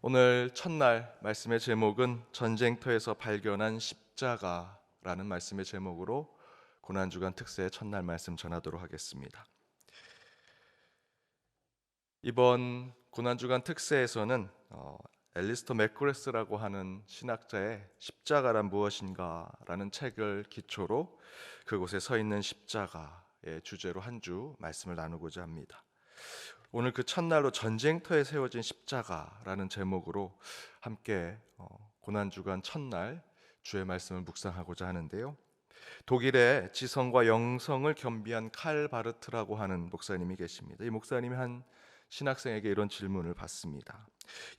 오늘 첫날 말씀의 제목은 전쟁터에서 발견한 십자가라는 말씀의 제목으로 고난주간 특세의 첫날 말씀 전하도록 하겠습니다. 이번 고난주간 특세에서는 앨리스터 맥그레스라고 하는 신학자의 십자가란 무엇인가라는 책을 기초로 그곳에 서 있는 십자가의 주제로 한 주 말씀을 나누고자 합니다. 오늘 그 첫날로 전쟁터에 세워진 십자가라는 제목으로 함께 고난주간 첫날 주의 말씀을 묵상하고자 하는데요. 독일의 지성과 영성을 겸비한 칼 바르트라고 하는 목사님이 계십니다. 이 목사님이 한 신학생에게 이런 질문을 받습니다.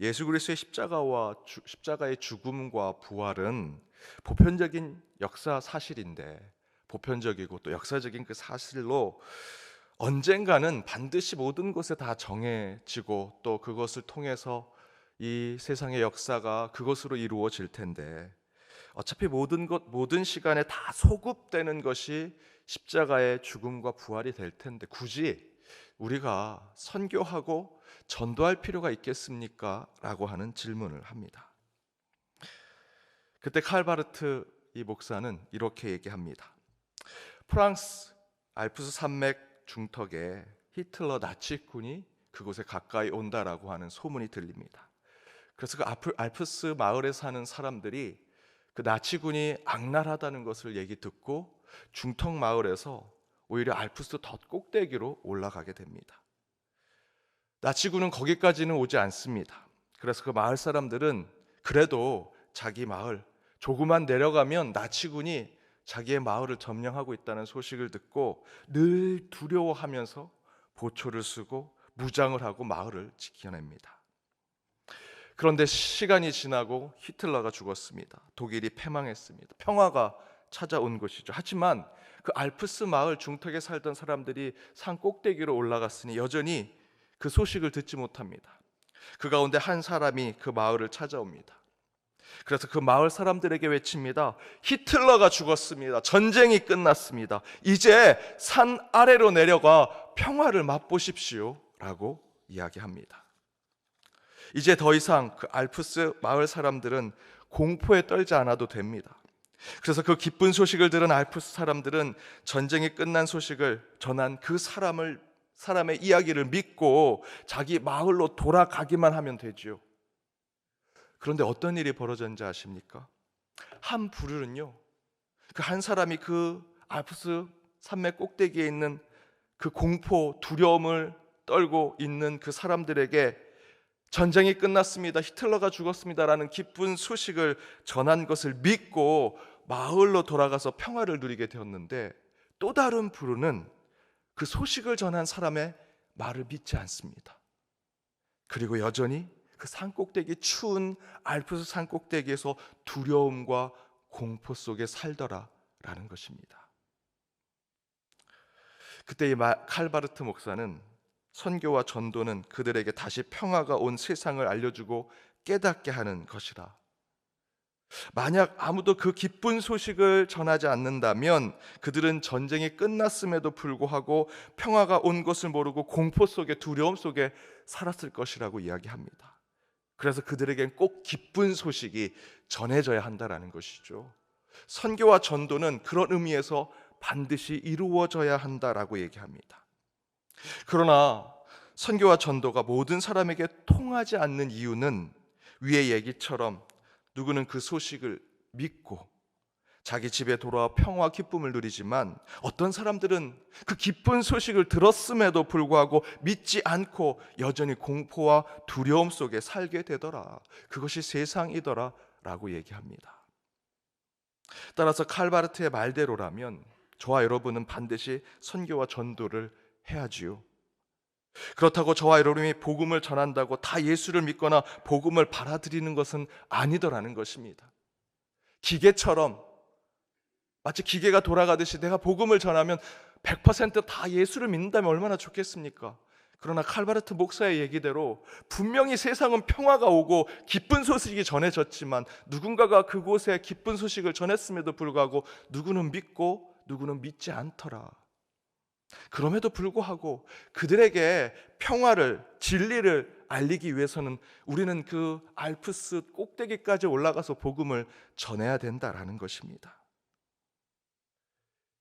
예수 그리스도의 십자가의 죽음과 부활은 보편적인 역사 사실인데, 보편적이고 또 역사적인 그 사실로 언젠가는 반드시 모든 것에 다 정해지고 또 그것을 통해서 이 세상의 역사가 그것으로 이루어질 텐데, 어차피 모든 시간에 다 소급되는 것이 십자가의 죽음과 부활이 될 텐데 굳이 우리가 선교하고 전도할 필요가 있겠습니까? 라고 하는 질문을 합니다. 그때 칼바르트 이 목사는 이렇게 얘기합니다. 프랑스 알프스 산맥 중턱에 히틀러 나치군이 그곳에 가까이 온다라고 하는 소문이 들립니다. 그래서 그 알프스 마을에 사는 사람들이 그 나치군이 악랄하다는 것을 얘기 듣고 중턱 마을에서 오히려 알프스 덧 꼭대기로 올라가게 됩니다. 나치군은 거기까지는 오지 않습니다. 그래서 그 마을 사람들은 그래도 자기 마을 조금만 내려가면 나치군이 자기의 마을을 점령하고 있다는 소식을 듣고 늘 두려워하면서 보초를 쓰고 무장을 하고 마을을 지켜냅니다. 그런데 시간이 지나고 히틀러가 죽었습니다. 독일이 패망했습니다. 평화가 찾아온 것이죠. 하지만 그 알프스 마을 중턱에 살던 사람들이 산 꼭대기로 올라갔으니 여전히 그 소식을 듣지 못합니다. 그 가운데 한 사람이 그 마을을 찾아옵니다. 그래서 그 마을 사람들에게 외칩니다. 히틀러가 죽었습니다. 전쟁이 끝났습니다. 이제 산 아래로 내려가 평화를 맛보십시오 라고 이야기합니다. 이제 더 이상 그 알프스 마을 사람들은 공포에 떨지 않아도 됩니다. 그래서 그 기쁜 소식을 들은 알프스 사람들은 전쟁이 끝난 소식을 전한 그 사람의 이야기를 믿고 자기 마을로 돌아가기만 하면 되지요. 그런데 어떤 일이 벌어졌는지 아십니까? 한 부류는요, 그 한 사람이 그 알프스 산맥 꼭대기에 있는 그 공포, 두려움을 떨고 있는 그 사람들에게 전쟁이 끝났습니다, 히틀러가 죽었습니다라는 기쁜 소식을 전한 것을 믿고 마을로 돌아가서 평화를 누리게 되었는데, 또 다른 부류는 그 소식을 전한 사람의 말을 믿지 않습니다. 그리고 여전히 그 산꼭대기, 추운 알프스 산꼭대기에서 두려움과 공포 속에 살더라라는 것입니다. 그때 이 칼바르트 목사는 선교와 전도는 그들에게 다시 평화가 온 세상을 알려주고 깨닫게 하는 것이다. 만약 아무도 그 기쁜 소식을 전하지 않는다면 그들은 전쟁이 끝났음에도 불구하고 평화가 온 것을 모르고 공포 속에, 두려움 속에 살았을 것이라고 이야기합니다. 그래서 그들에겐 꼭 기쁜 소식이 전해져야 한다는 것이죠. 선교와 전도는 그런 의미에서 반드시 이루어져야 한다라고 얘기합니다. 그러나 선교와 전도가 모든 사람에게 통하지 않는 이유는 위의 얘기처럼 누구는 그 소식을 믿고 자기 집에 돌아와 평화와 기쁨을 누리지만 어떤 사람들은 그 기쁜 소식을 들었음에도 불구하고 믿지 않고 여전히 공포와 두려움 속에 살게 되더라. 그것이 세상이더라 라고 얘기합니다. 따라서 칼바르트의 말대로라면 저와 여러분은 반드시 선교와 전도를 해야지요. 그렇다고 저와 여러분이 복음을 전한다고 다 예수를 믿거나 복음을 받아들이는 것은 아니더라는 것입니다. 기계처럼 마치 기계가 돌아가듯이 내가 복음을 전하면 100%다 예수를 믿는다면 얼마나 좋겠습니까? 그러나 칼바르트 목사의 얘기대로 분명히 세상은 평화가 오고 기쁜 소식이 전해졌지만 누군가가 그곳에 기쁜 소식을 전했음에도 불구하고 누구는 믿고 누구는 믿지 않더라. 그럼에도 불구하고 그들에게 평화를, 진리를 알리기 위해서는 우리는 그 알프스 꼭대기까지 올라가서 복음을 전해야 된다라는 것입니다.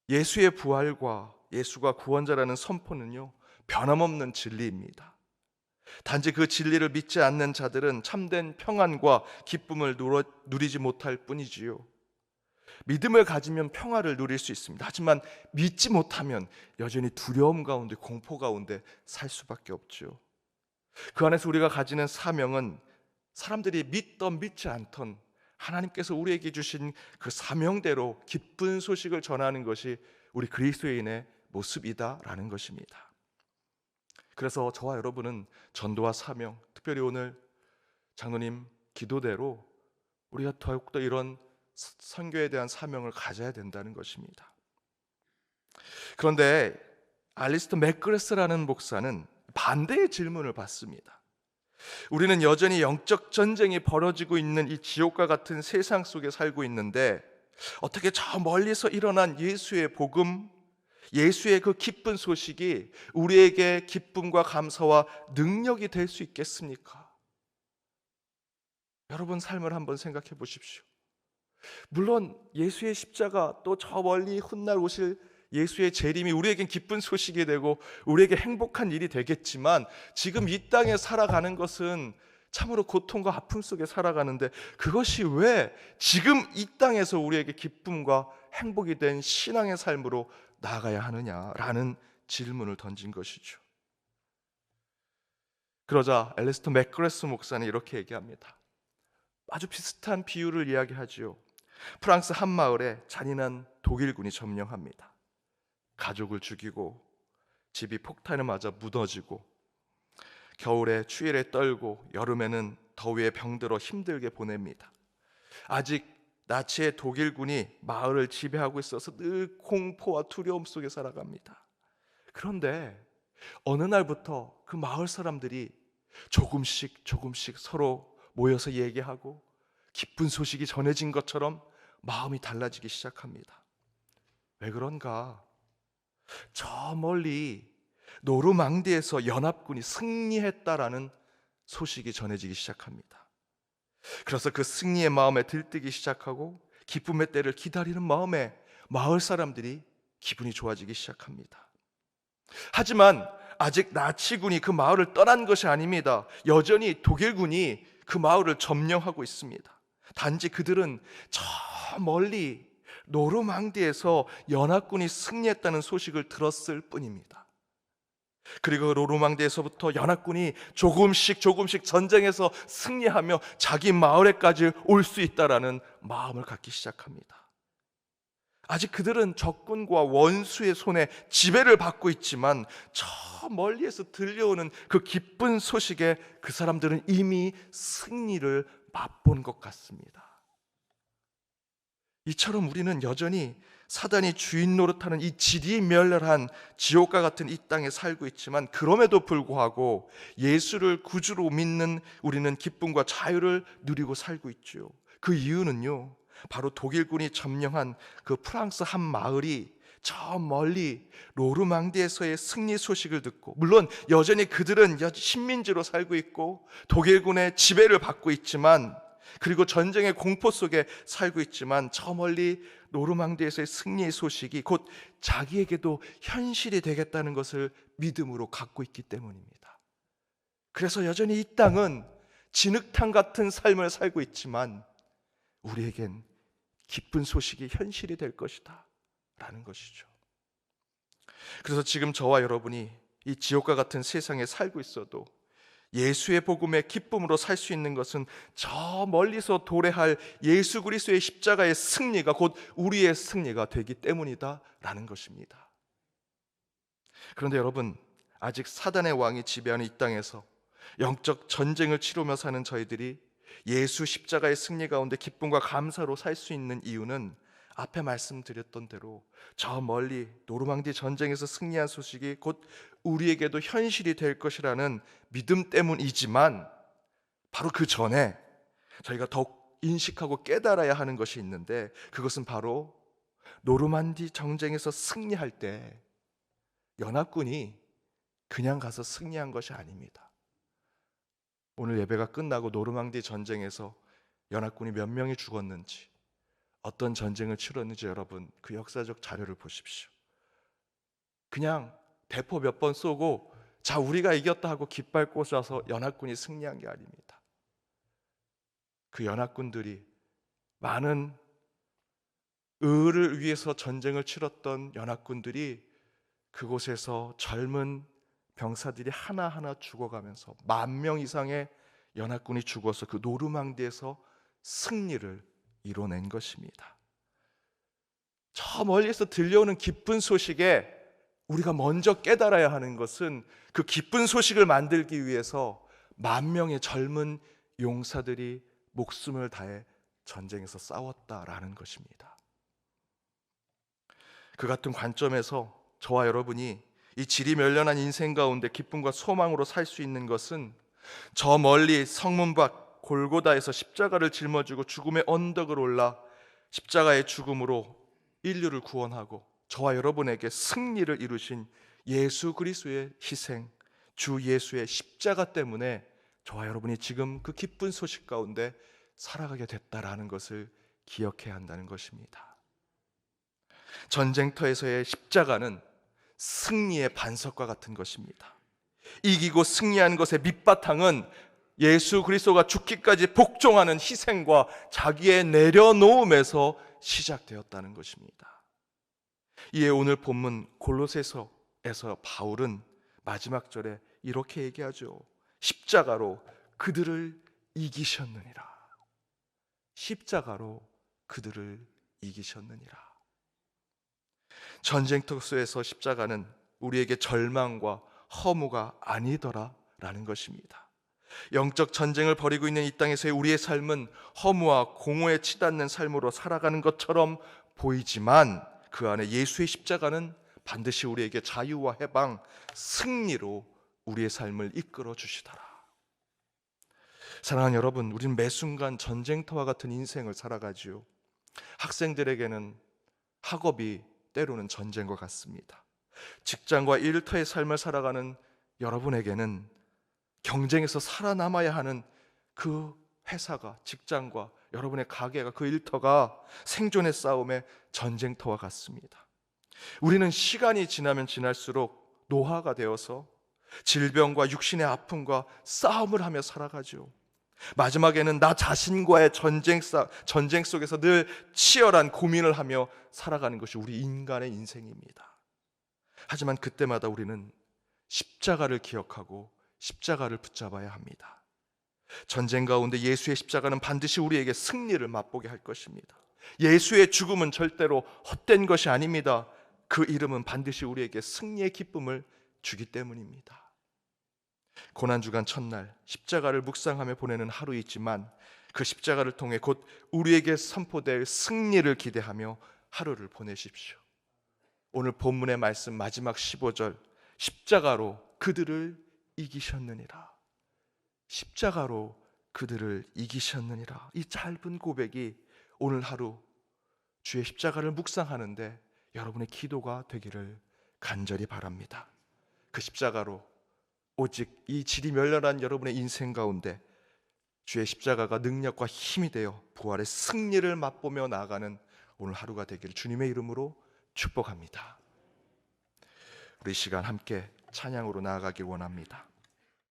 예수의 부활과 예수가 구원자라는 선포는요, 변함없는 진리입니다. 단지 그 진리를 믿지 않는 자들은 참된 평안과 기쁨을 누리지 못할 뿐이지요. 믿음을 가지면 평화를 누릴 수 있습니다. 하지만 믿지 못하면 여전히 두려움 가운데, 공포 가운데 살 수밖에 없죠. 그 안에서 우리가 가지는 사명은 사람들이 믿던 믿지 않던 하나님께서 우리에게 주신 그 사명대로 기쁜 소식을 전하는 것이 우리 그리스도인의 모습이다라는 것입니다. 그래서 저와 여러분은 전도와 사명, 특별히 오늘 장로님 기도대로 우리가 더욱더 이런 선교에 대한 사명을 가져야 된다는 것입니다. 그런데 알리스터 맥그레스라는 목사는 반대의 질문을 받습니다. 우리는 여전히 영적 전쟁이 벌어지고 있는 이 지옥과 같은 세상 속에 살고 있는데 어떻게 저 멀리서 일어난 예수의 복음, 예수의 그 기쁜 소식이 우리에게 기쁨과 감사와 능력이 될 수 있겠습니까? 여러분 삶을 한번 생각해 보십시오. 물론 예수의 십자가, 또 저 멀리 훗날 오실 예수의 재림이 우리에겐 기쁜 소식이 되고 우리에게 행복한 일이 되겠지만, 지금 이 땅에 살아가는 것은 참으로 고통과 아픔 속에 살아가는데 그것이 왜 지금 이 땅에서 우리에게 기쁨과 행복이 된 신앙의 삶으로 나아가야 하느냐라는 질문을 던진 것이죠. 그러자 앨리스터 맥그레스 목사는 이렇게 얘기합니다. 아주 비슷한 비유를 이야기하지요. 프랑스 한 마을에 잔인한 독일군이 점령합니다. 가족을 죽이고 집이 폭탄을 맞아 무너지고 겨울에 추위에 떨고 여름에는 더위에 병들어 힘들게 보냅니다. 아직 나치의 독일군이 마을을 지배하고 있어서 늘 공포와 두려움 속에 살아갑니다. 그런데 어느 날부터 그 마을 사람들이 조금씩 서로 모여서 얘기하고 기쁜 소식이 전해진 것처럼 마음이 달라지기 시작합니다. 왜 그런가? 저 멀리 노르망디에서 연합군이 승리했다라는 소식이 전해지기 시작합니다. 그래서 그 승리의 마음에 들뜨기 시작하고 기쁨의 때를 기다리는 마음에 마을 사람들이 기분이 좋아지기 시작합니다. 하지만 아직 나치군이 그 마을을 떠난 것이 아닙니다. 여전히 독일군이 그 마을을 점령하고 있습니다. 단지 그들은 저 멀리 노르망디에서 연합군이 승리했다는 소식을 들었을 뿐입니다. 그리고 노르망디에서부터 연합군이 조금씩 전쟁에서 승리하며 자기 마을에까지 올 수 있다라는 마음을 갖기 시작합니다. 아직 그들은 적군과 원수의 손에 지배를 받고 있지만 저 멀리에서 들려오는 그 기쁜 소식에 그 사람들은 이미 승리를 맛본 것 같습니다. 이처럼 우리는 여전히 사단이 주인 노릇하는 이 지리멸렬한 지옥과 같은 이 땅에 살고 있지만, 그럼에도 불구하고 예수를 구주로 믿는 우리는 기쁨과 자유를 누리고 살고 있죠. 그 이유는요, 바로 독일군이 점령한 그 프랑스 한 마을이 저 멀리 노르망디에서의 승리 소식을 듣고, 물론 여전히 그들은 식민지로 살고 있고 독일군의 지배를 받고 있지만, 그리고 전쟁의 공포 속에 살고 있지만, 저 멀리 노르망디에서의 승리의 소식이 곧 자기에게도 현실이 되겠다는 것을 믿음으로 갖고 있기 때문입니다. 그래서 여전히 이 땅은 진흙탕 같은 삶을 살고 있지만 우리에겐 기쁜 소식이 현실이 될 것이다 라는 것이죠. 그래서 지금 저와 여러분이 이 지옥과 같은 세상에 살고 있어도 예수의 복음의 기쁨으로 살 수 있는 것은 저 멀리서 도래할 예수 그리스도의 십자가의 승리가 곧 우리의 승리가 되기 때문이다 라는 것입니다. 그런데 여러분, 아직 사단의 왕이 지배하는 이 땅에서 영적 전쟁을 치르며 사는 저희들이 예수 십자가의 승리 가운데 기쁨과 감사로 살 수 있는 이유는 앞에 말씀드렸던 대로 저 멀리 노르망디 전쟁에서 승리한 소식이 곧 우리에게도 현실이 될 것이라는 믿음 때문이지만, 바로 그 전에 저희가 더욱 인식하고 깨달아야 하는 것이 있는데, 그것은 바로 노르망디 전쟁에서 승리할 때 연합군이 그냥 가서 승리한 것이 아닙니다. 오늘 예배가 끝나고 노르망디 전쟁에서 연합군이 몇 명이 죽었는지, 어떤 전쟁을 치렀는지 여러분 그 역사적 자료를 보십시오. 그냥 대포 몇 번 쏘고 자 우리가 이겼다 하고 깃발 꽂아서 연합군이 승리한 게 아닙니다. 그 연합군들이 많은 의를 위해서 전쟁을 치렀던 연합군들이 그곳에서 젊은 병사들이 하나하나 죽어가면서 10,000명 이상의 연합군이 죽어서 그 노르망디에서 승리를 이뤄낸 것입니다. 저 멀리서 들려오는 기쁜 소식에 우리가 먼저 깨달아야 하는 것은 그 기쁜 소식을 만들기 위해서 10,000명의 젊은 용사들이 목숨을 다해 전쟁에서 싸웠다라는 것입니다. 그 같은 관점에서 저와 여러분이 이 지리멸렬한 인생 가운데 기쁨과 소망으로 살 수 있는 것은 저 멀리 성문 밖 골고다에서 십자가를 짊어지고 죽음의 언덕을 올라 십자가의 죽음으로 인류를 구원하고 저와 여러분에게 승리를 이루신 예수 그리스도의 희생, 주 예수의 십자가 때문에 저와 여러분이 지금 그 기쁜 소식 가운데 살아가게 됐다라는 것을 기억해야 한다는 것입니다. 전쟁터에서의 십자가는 승리의 반석과 같은 것입니다. 이기고 승리한 것의 밑바탕은 예수 그리스도가 죽기까지 복종하는 희생과 자기의 내려놓음에서 시작되었다는 것입니다. 이에 오늘 본문 골로새서에서 바울은 마지막 절에 이렇게 얘기하죠. 십자가로 그들을 이기셨느니라. 십자가로 그들을 이기셨느니라. 전쟁터에서 십자가는 우리에게 절망과 허무가 아니더라 라는 것입니다. 영적 전쟁을 벌이고 있는 이 땅에서의 우리의 삶은 허무와 공허에 치닫는 삶으로 살아가는 것처럼 보이지만 그 안에 예수의 십자가는 반드시 우리에게 자유와 해방, 승리로 우리의 삶을 이끌어 주시더라. 사랑하는 여러분, 우리는 매 순간 전쟁터와 같은 인생을 살아가지요. 학생들에게는 학업이 때로는 전쟁과 같습니다. 직장과 일터의 삶을 살아가는 여러분에게는 경쟁에서 살아남아야 하는 그 회사가, 직장과 여러분의 가게가, 그 일터가 생존의 싸움의 전쟁터와 같습니다. 우리는 시간이 지나면 지날수록 노화가 되어서 질병과 육신의 아픔과 싸움을 하며 살아가죠. 마지막에는 나 자신과의 전쟁 속에서 늘 치열한 고민을 하며 살아가는 것이 우리 인간의 인생입니다. 하지만 그때마다 우리는 십자가를 기억하고 십자가를 붙잡아야 합니다. 전쟁 가운데 예수의 십자가는 반드시 우리에게 승리를 맛보게 할 것입니다. 예수의 죽음은 절대로 헛된 것이 아닙니다. 그 이름은 반드시 우리에게 승리의 기쁨을 주기 때문입니다. 고난주간 첫날 십자가를 묵상하며 보내는 하루이지만 그 십자가를 통해 곧 우리에게 선포될 승리를 기대하며 하루를 보내십시오. 오늘 본문의 말씀 마지막 15절, 십자가로 그들을 이기셨느니라. 십자가로 그들을 이기셨느니라. 이 짧은 고백이 오늘 하루 주의 십자가를 묵상하는데 여러분의 기도가 되기를 간절히 바랍니다. 그 십자가로 오직 이 지리멸렬한 여러분의 인생 가운데 주의 십자가가 능력과 힘이 되어 부활의 승리를 맛보며 나아가는 오늘 하루가 되기를 주님의 이름으로 축복합니다. 우리 시간 함께 찬양으로 나아가길 원합니다.